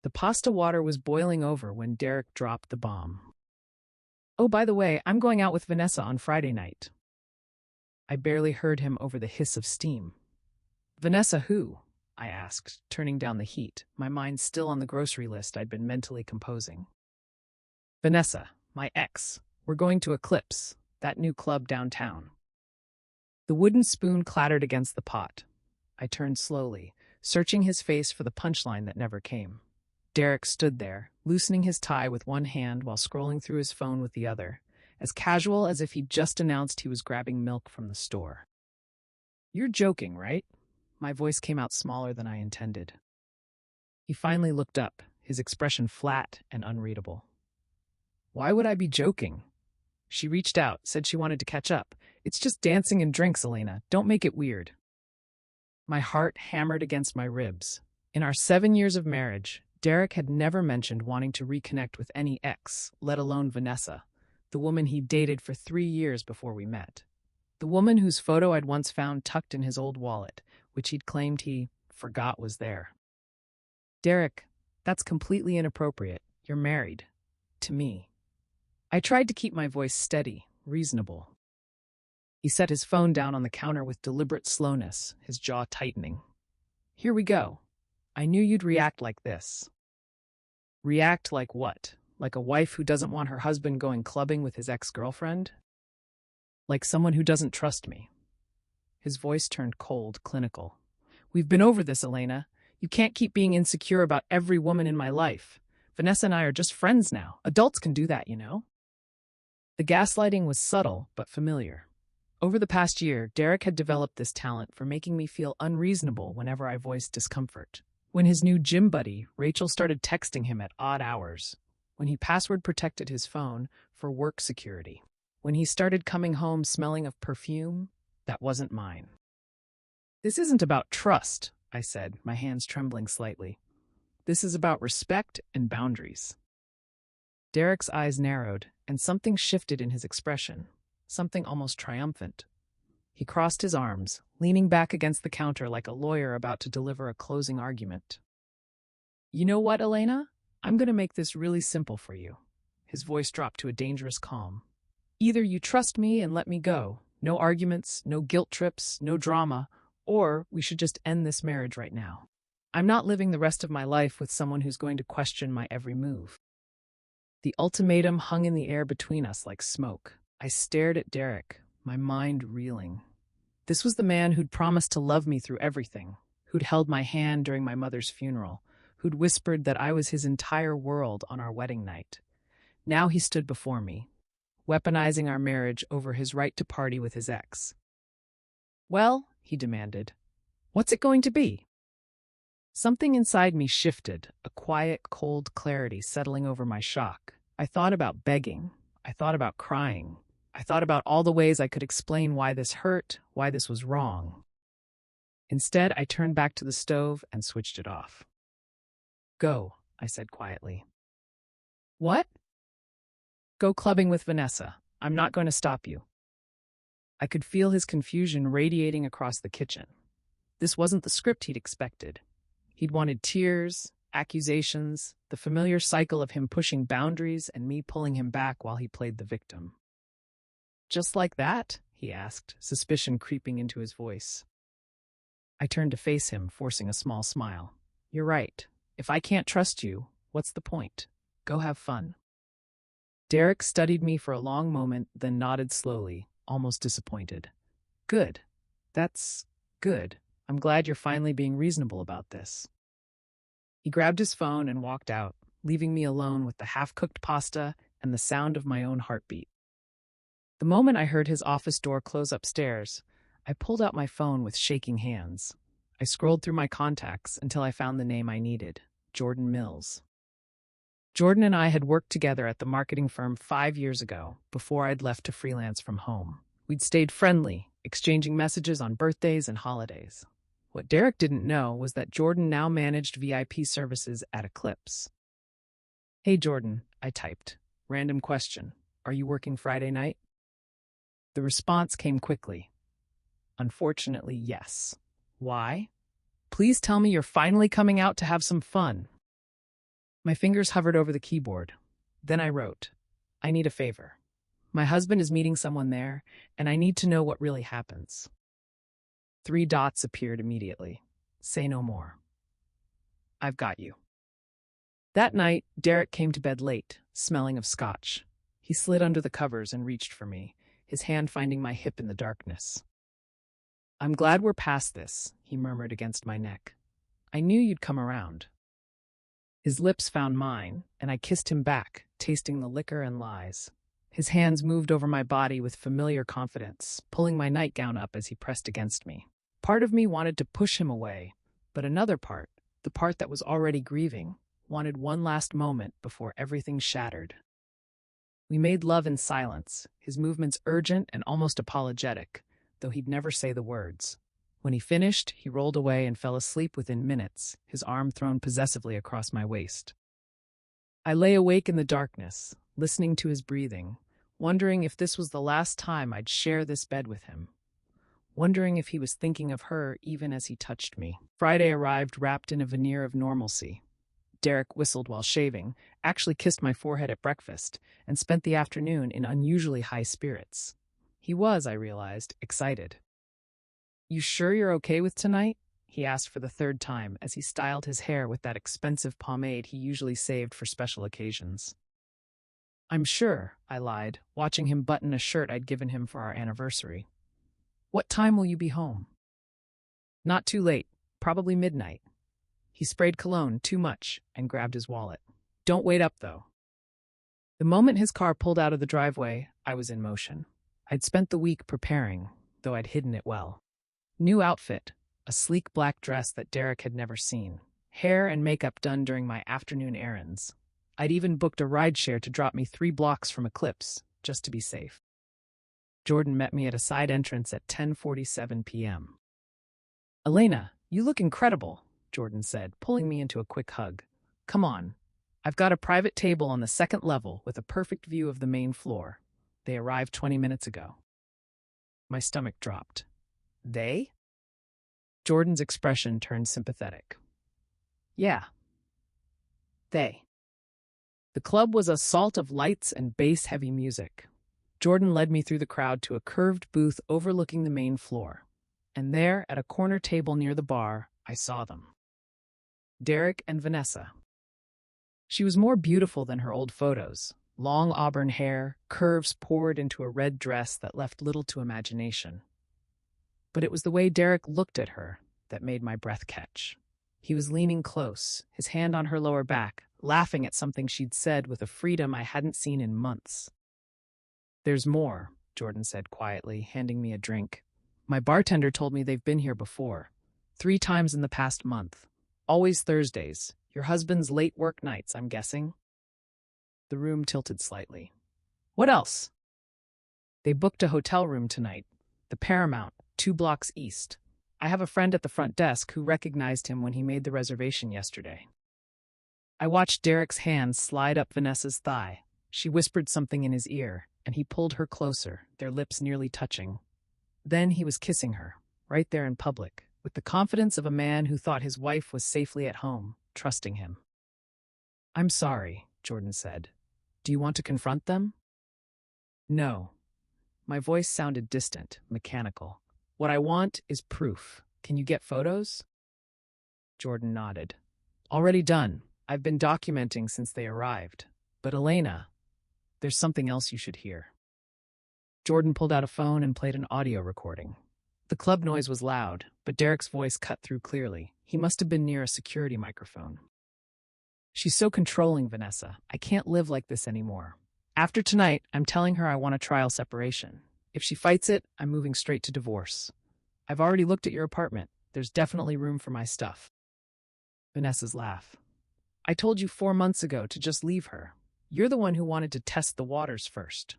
The pasta water was boiling over when Derek dropped the bomb. "Oh, by the way, I'm going out with Vanessa on Friday night." I barely heard him over the hiss of steam. "Vanessa who?" I asked, turning down the heat, my mind still on the grocery list I'd been mentally composing. "Vanessa, my ex. We're going to Eclipse, that new club downtown." The wooden spoon clattered against the pot. I turned slowly, searching his face for the punchline that never came. Derek stood there, loosening his tie with one hand while scrolling through his phone with the other, as casual as if he'd just announced he was grabbing milk from the store. "You're joking, right?" My voice came out smaller than I intended. He finally looked up, his expression flat and unreadable. "Why would I be joking?" She reached out, said she wanted to catch up. "It's just dancing and drinks, Elena. Don't make it weird." My heart hammered against my ribs. In our 7 years of marriage, Derek had never mentioned wanting to reconnect with any ex, let alone Vanessa, the woman he dated for 3 years before we met. The woman whose photo I'd once found tucked in his old wallet, which he'd claimed he forgot was there. "Derek, that's completely inappropriate. You're married. To me." I tried to keep my voice steady, reasonable. He set his phone down on the counter with deliberate slowness, his jaw tightening. "Here we go. I knew you'd react like this." "React like what? Like a wife who doesn't want her husband going clubbing with his ex-girlfriend? Like someone who doesn't trust me?" His voice turned cold, clinical. "We've been over this, Elena. You can't keep being insecure about every woman in my life. Vanessa and I are just friends now. Adults can do that, you know." The gaslighting was subtle but familiar. Over the past year, Derek had developed this talent for making me feel unreasonable whenever I voiced discomfort. When his new gym buddy, Rachel, started texting him at odd hours. When he password protected his phone for work security. When he started coming home smelling of perfume that wasn't mine. "This isn't about trust," I said, my hands trembling slightly. "This is about respect and boundaries." Derek's eyes narrowed, and something shifted in his expression, something almost triumphant. He crossed his arms, leaning back against the counter like a lawyer about to deliver a closing argument. "You know what, Elena? I'm going to make this really simple for you." His voice dropped to a dangerous calm. "Either you trust me and let me go, no arguments, no guilt trips, no drama, or we should just end this marriage right now. I'm not living the rest of my life with someone who's going to question my every move." The ultimatum hung in the air between us like smoke. I stared at Derek, my mind reeling. This was the man who'd promised to love me through everything, who'd held my hand during my mother's funeral, who'd whispered that I was his entire world on our wedding night. Now he stood before me, weaponizing our marriage over his right to party with his ex. "Well," he demanded, "what's it going to be?" Something inside me shifted, a quiet, cold clarity settling over my shock. I thought about begging. I thought about crying. I thought about all the ways I could explain why this hurt, why this was wrong. Instead, I turned back to the stove and switched it off. "Go," I said quietly. "What?" "Go clubbing with Vanessa. I'm not going to stop you." I could feel his confusion radiating across the kitchen. This wasn't the script he'd expected. He'd wanted tears, accusations, the familiar cycle of him pushing boundaries and me pulling him back while he played the victim. "Just like that?" he asked, suspicion creeping into his voice. I turned to face him, forcing a small smile. "You're right. If I can't trust you, what's the point? Go have fun." Derek studied me for a long moment, then nodded slowly, almost disappointed. "Good. That's good. I'm glad you're finally being reasonable about this." He grabbed his phone and walked out, leaving me alone with the half-cooked pasta and the sound of my own heartbeat. The moment I heard his office door close upstairs, I pulled out my phone with shaking hands. I scrolled through my contacts until I found the name I needed, Jordan Mills. Jordan and I had worked together at the marketing firm 5 years ago, before I'd left to freelance from home. We'd stayed friendly, exchanging messages on birthdays and holidays. What Derek didn't know was that Jordan now managed VIP services at Eclipse. "Hey Jordan," I typed. "Random question. Are you working Friday night?" The response came quickly. "Unfortunately, yes." "Why?" "Please tell me you're finally coming out to have some fun." My fingers hovered over the keyboard. Then I wrote, I need a favor. My husband is meeting someone there, and I need to know what really happens. 3 dots appeared immediately. Say no more. I've got you. That night, Derek came to bed late, smelling of scotch. He slid under the covers and reached for me, his hand finding my hip in the darkness. I'm glad we're past this, he murmured against my neck. I knew you'd come around. His lips found mine, and I kissed him back, tasting the liquor and lies. His hands moved over my body with familiar confidence, pulling my nightgown up as he pressed against me. Part of me wanted to push him away, but another part, the part that was already grieving, wanted one last moment before everything shattered. We made love in silence, his movements urgent and almost apologetic, though he'd never say the words. When he finished, he rolled away and fell asleep within minutes, his arm thrown possessively across my waist. I lay awake in the darkness, listening to his breathing, wondering if this was the last time I'd share this bed with him, wondering if he was thinking of her even as he touched me. Friday arrived wrapped in a veneer of normalcy. Derek whistled while shaving, actually kissed my forehead at breakfast, and spent the afternoon in unusually high spirits. He was, I realized, excited. You sure you're okay with tonight? He asked for the 3rd time as he styled his hair with that expensive pomade he usually saved for special occasions. I'm sure, I lied, watching him button a shirt I'd given him for our anniversary. What time will you be home? Not too late, probably midnight. He sprayed cologne too much and grabbed his wallet. Don't wait up, though. The moment his car pulled out of the driveway, I was in motion. I'd spent the week preparing, though I'd hidden it well. New outfit, a sleek black dress that Derek had never seen, hair and makeup done during my afternoon errands. I'd even booked a rideshare to drop me 3 blocks from Eclipse, just to be safe. Jordan met me at a side entrance at 10:47 p.m. Elena, you look incredible, Jordan said, pulling me into a quick hug. Come on. I've got a private table on the 2nd level with a perfect view of the main floor. They arrived 20 minutes ago. My stomach dropped. They? Jordan's expression turned sympathetic. Yeah. They. The club was a salt of lights and bass-heavy music. Jordan led me through the crowd to a curved booth overlooking the main floor. And there, at a corner table near the bar, I saw them. Derek and Vanessa. She was more beautiful than her old photos. Long auburn hair, curves poured into a red dress that left little to imagination. But it was the way Derek looked at her that made my breath catch. He was leaning close, his hand on her lower back, laughing at something she'd said with a freedom I hadn't seen in months. There's more, Jordan said quietly, handing me a drink. My bartender told me they've been here before. 3 times in the past month. Always Thursdays. Your husband's late work nights, I'm guessing? The room tilted slightly. What else? They booked a hotel room tonight. The Paramount, 2 blocks east. I have a friend at the front desk who recognized him when he made the reservation yesterday. I watched Derek's hand slide up Vanessa's thigh. She whispered something in his ear, and he pulled her closer, their lips nearly touching. Then he was kissing her, right there in public, with the confidence of a man who thought his wife was safely at home, trusting him. I'm sorry, Jordan said. Do you want to confront them? No. My voice sounded distant, mechanical. What I want is proof. Can you get photos? Jordan nodded. Already done. I've been documenting since they arrived. But Elena, there's something else you should hear. Jordan pulled out a phone and played an audio recording. The club noise was loud, but Derek's voice cut through clearly. He must have been near a security microphone. She's so controlling, Vanessa. I can't live like this anymore. After tonight, I'm telling her I want a trial separation. If she fights it, I'm moving straight to divorce. I've already looked at your apartment. There's definitely room for my stuff. Vanessa's laugh. I told you 4 months ago to just leave her. You're the one who wanted to test the waters first.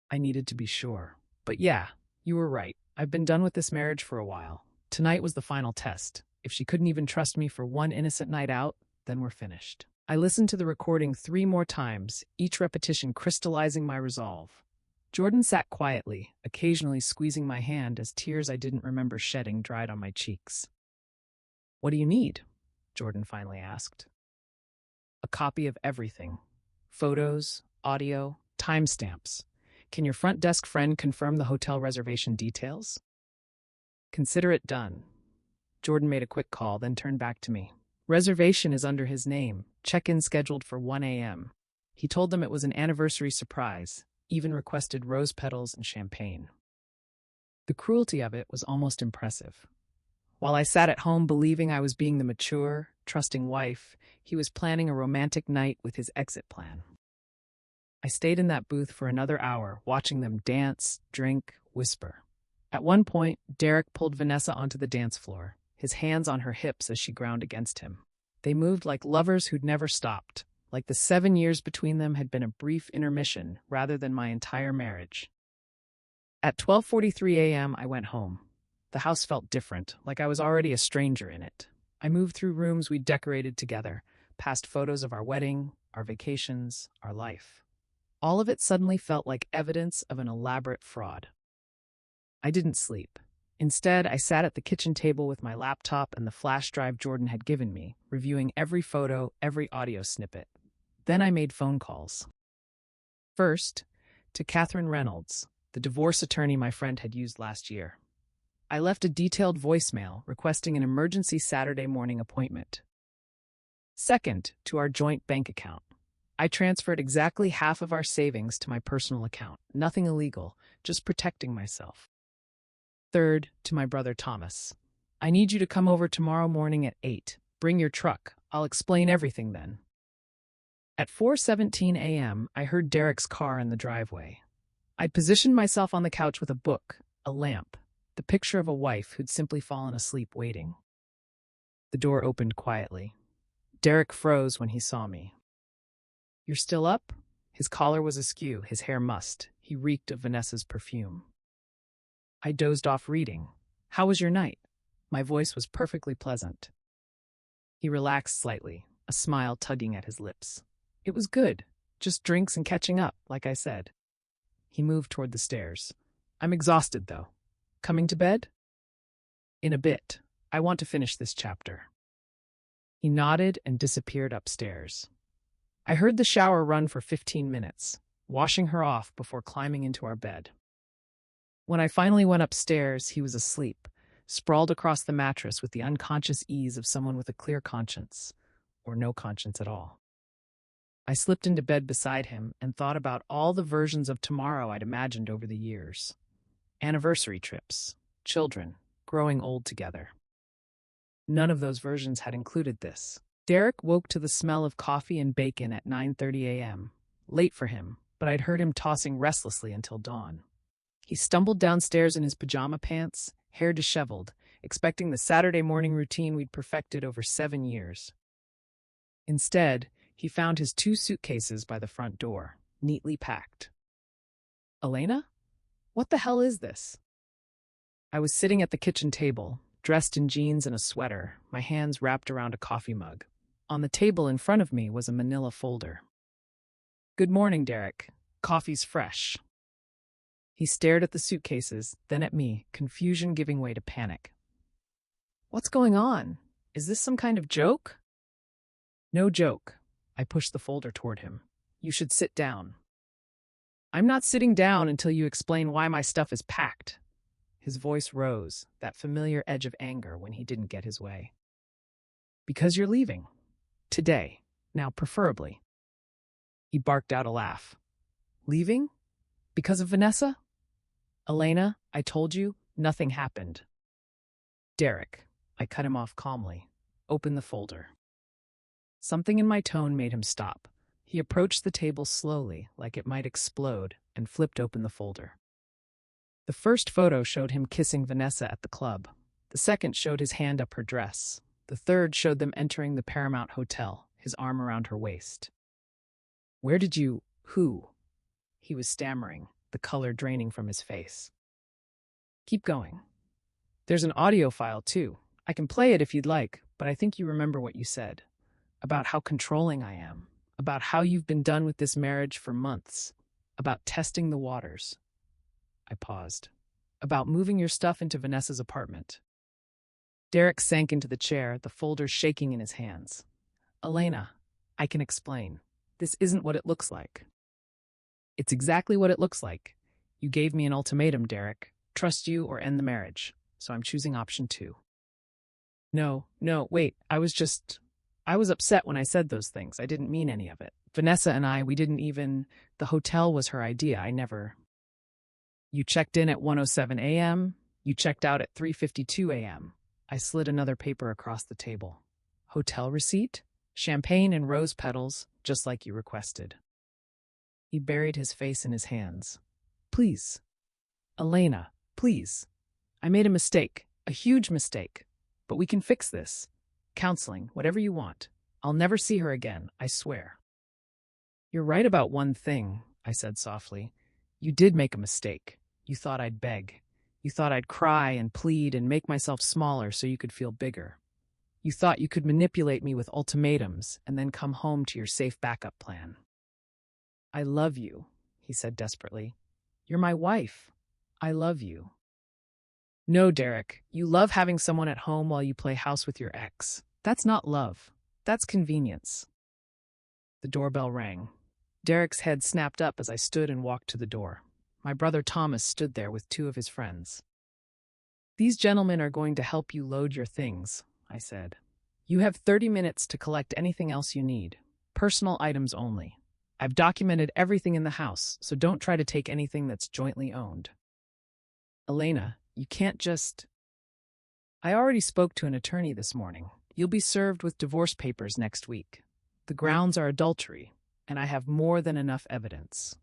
I needed to be sure. But yeah, you were right. I've been done with this marriage for a while. Tonight was the final test. If she couldn't even trust me for one innocent night out, then we're finished. I listened to the recording 3 more times, each repetition crystallizing my resolve. Jordan sat quietly, occasionally squeezing my hand as tears I didn't remember shedding dried on my cheeks. What do you need? Jordan finally asked. A copy of everything. Photos, audio, timestamps. Can your front desk friend confirm the hotel reservation details? Consider it done. Jordan made a quick call, then turned back to me. Reservation is under his name. Check-in scheduled for 1 a.m. He told them it was an anniversary surprise, even requested rose petals and champagne. The cruelty of it was almost impressive. While I sat at home believing I was being the mature, trusting wife, he was planning a romantic night with his exit plan. I stayed in that booth for another hour, watching them dance, drink, whisper. At one point, Derek pulled Vanessa onto the dance floor, his hands on her hips as she ground against him. They moved like lovers who'd never stopped, like the 7 years between them had been a brief intermission rather than my entire marriage. At 12:43 a.m., I went home. The house felt different, like I was already a stranger in it. I moved through rooms we'd decorated together, past photos of our wedding, our vacations, our life. All of it suddenly felt like evidence of an elaborate fraud. I didn't sleep. Instead, I sat at the kitchen table with my laptop and the flash drive Jordan had given me, reviewing every photo, every audio snippet. Then I made phone calls. First, to Catherine Reynolds, the divorce attorney my friend had used last year. I left a detailed voicemail requesting an emergency Saturday morning appointment. Second, to our joint bank account. I transferred exactly half of our savings to my personal account. Nothing illegal, just protecting myself. Third, to my brother Thomas. I need you to come over tomorrow morning at 8. Bring your truck. I'll explain everything then. At 4:17 a.m., I heard Derek's car in the driveway. I'd positioned myself on the couch with a book, a lamp, the picture of a wife who'd simply fallen asleep waiting. The door opened quietly. Derek froze when he saw me. "You're still up?" His collar was askew, his hair mussed. He reeked of Vanessa's perfume. I dozed off reading. "How was your night?" My voice was perfectly pleasant. He relaxed slightly, a smile tugging at his lips. "It was good. Just drinks and catching up, like I said." He moved toward the stairs. "I'm exhausted, though. Coming to bed?" "In a bit. I want to finish this chapter." He nodded and disappeared upstairs. I heard the shower run for 15 minutes, washing her off before climbing into our bed. When I finally went upstairs, he was asleep, sprawled across the mattress with the unconscious ease of someone with a clear conscience, or no conscience at all. I slipped into bed beside him and thought about all the versions of tomorrow I'd imagined over the years. Anniversary trips, children, growing old together. None of those versions had included this. Derek woke to the smell of coffee and bacon at 9:30 a.m. Late for him, but I'd heard him tossing restlessly until dawn. He stumbled downstairs in his pajama pants, hair disheveled, expecting the Saturday morning routine we'd perfected over 7 years. Instead, he found his 2 suitcases by the front door, neatly packed. "Elena? What the hell is this?" I was sitting at the kitchen table, dressed in jeans and a sweater, my hands wrapped around a coffee mug. On the table in front of me was a manila folder. "Good morning, Derek. Coffee's fresh." He stared at the suitcases, then at me, confusion giving way to panic. "What's going on? Is this some kind of joke?" "No joke." I pushed the folder toward him. "You should sit down." "I'm not sitting down until you explain why my stuff is packed." His voice rose, that familiar edge of anger when he didn't get his way. "Because you're leaving. Today. Now, preferably." He barked out a laugh. "Leaving? Because of Vanessa?" "Elena, I told you, nothing happened." "Derek," I cut him off calmly. "Open the folder." Something in my tone made him stop. He approached the table slowly, like it might explode, and flipped open the folder. The first photo showed him kissing Vanessa at the club. The second showed his hand up her dress. The third showed them entering the Paramount Hotel, his arm around her waist. "Where did you... who?" He was stammering, the color draining from his face. "Keep going. There's an audio file, too. I can play it if you'd like, but I think you remember what you said. About how controlling I am. About how you've been done with this marriage for months. About testing the waters." I paused. "About moving your stuff into Vanessa's apartment." Derek sank into the chair, the folder shaking in his hands. "Elena, I can explain. This isn't what it looks like. It's exactly what it looks like. You gave me an ultimatum, Derek. Trust you or end the marriage. So I'm choosing option 2. No, wait. I was upset when I said those things. I didn't mean any of it. Vanessa and I, we didn't even... The hotel was her idea. I never... You checked in at 1:07 a.m. You checked out at 3:52 a.m. I slid another paper across the table. Hotel receipt? Champagne and rose petals, just like you requested. He buried his face in his hands. Please. Elena, please. I made a mistake, a huge mistake. But we can fix this. Counseling, whatever you want. I'll never see her again, I swear. You're right about one thing, I said softly. You did make a mistake. You thought I'd beg. You thought I'd cry and plead and make myself smaller so you could feel bigger. You thought you could manipulate me with ultimatums and then come home to your safe backup plan. I love you, he said desperately. You're my wife. I love you. No, Derek, you love having someone at home while you play house with your ex. That's not love. That's convenience. The doorbell rang. Derek's head snapped up as I stood and walked to the door. My brother Thomas stood there with 2 of his friends. These gentlemen are going to help you load your things, I said. You have 30 minutes to collect anything else you need. Personal items only. I've documented everything in the house, so don't try to take anything that's jointly owned. Elena, you can't just... I already spoke to an attorney this morning. You'll be served with divorce papers next week. The grounds are adultery, and I have more than enough evidence.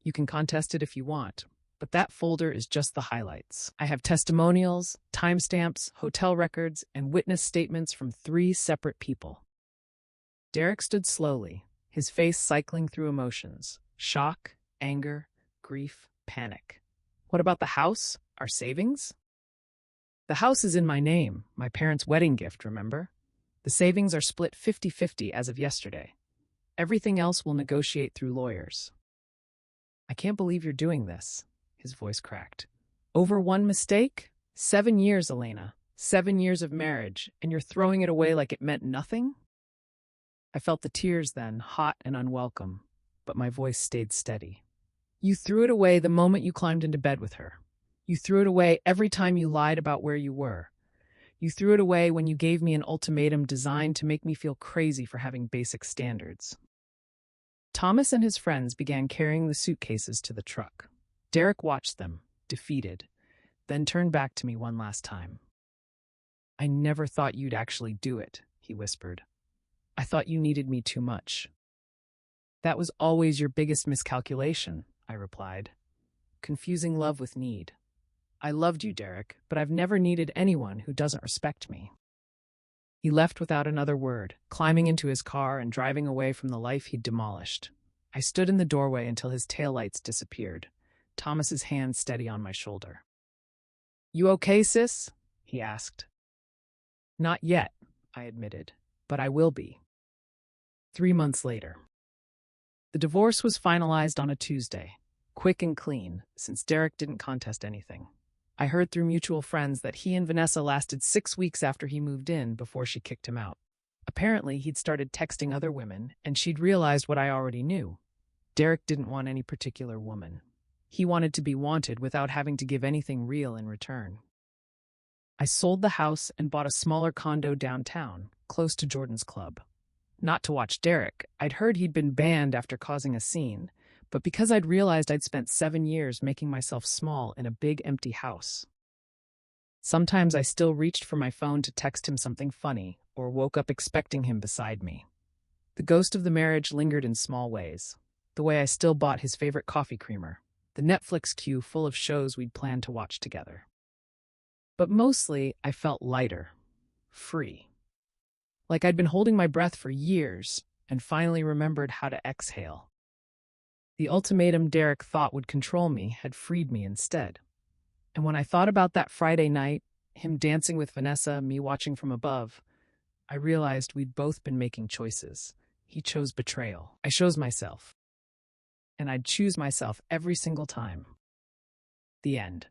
You can contest it if you want, but that folder is just the highlights. I have testimonials, timestamps, hotel records, and witness statements from 3 separate people. Derek stood slowly, his face cycling through emotions: shock, anger, grief, panic. What about the house? Our savings? The house is in my name, my parents' wedding gift, remember? The savings are split 50-50 as of yesterday. Everything else we'll negotiate through lawyers. I can't believe you're doing this, his voice cracked. Over one mistake? 7 years, Elena. 7 years of marriage, and you're throwing it away like it meant nothing? I felt the tears then, hot and unwelcome, but my voice stayed steady. You threw it away the moment you climbed into bed with her. You threw it away every time you lied about where you were. You threw it away when you gave me an ultimatum designed to make me feel crazy for having basic standards. Thomas and his friends began carrying the suitcases to the truck. Derek watched them, defeated, then turned back to me one last time. I never thought you'd actually do it, he whispered. I thought you needed me too much. That was always your biggest miscalculation, I replied. Confusing love with need. I loved you, Derek, but I've never needed anyone who doesn't respect me. He left without another word, climbing into his car and driving away from the life he'd demolished. I stood in the doorway until his taillights disappeared, Thomas's hand steady on my shoulder. You okay, sis? He asked. Not yet, I admitted, but I will be. 3 months later. The divorce was finalized on a Tuesday, quick and clean, since Derek didn't contest anything. I heard through mutual friends that he and Vanessa lasted 6 weeks after he moved in before she kicked him out. Apparently, he'd started texting other women, and she'd realized what I already knew. Derek didn't want any particular woman. He wanted to be wanted without having to give anything real in return. I sold the house and bought a smaller condo downtown, close to Jordan's club. Not to watch Derek. I'd heard he'd been banned after causing a scene, but because I'd realized I'd spent 7 years making myself small in a big empty house. Sometimes I still reached for my phone to text him something funny, or woke up expecting him beside me. The ghost of the marriage lingered in small ways. The way I still bought his favorite coffee creamer, the Netflix queue full of shows we'd planned to watch together. But mostly, I felt lighter, free. Like I'd been holding my breath for years, and finally remembered how to exhale. The ultimatum Derek thought would control me had freed me instead. And when I thought about that Friday night, him dancing with Vanessa, me watching from above, I realized we'd both been making choices. He chose betrayal. I chose myself. And I'd choose myself every single time. The end.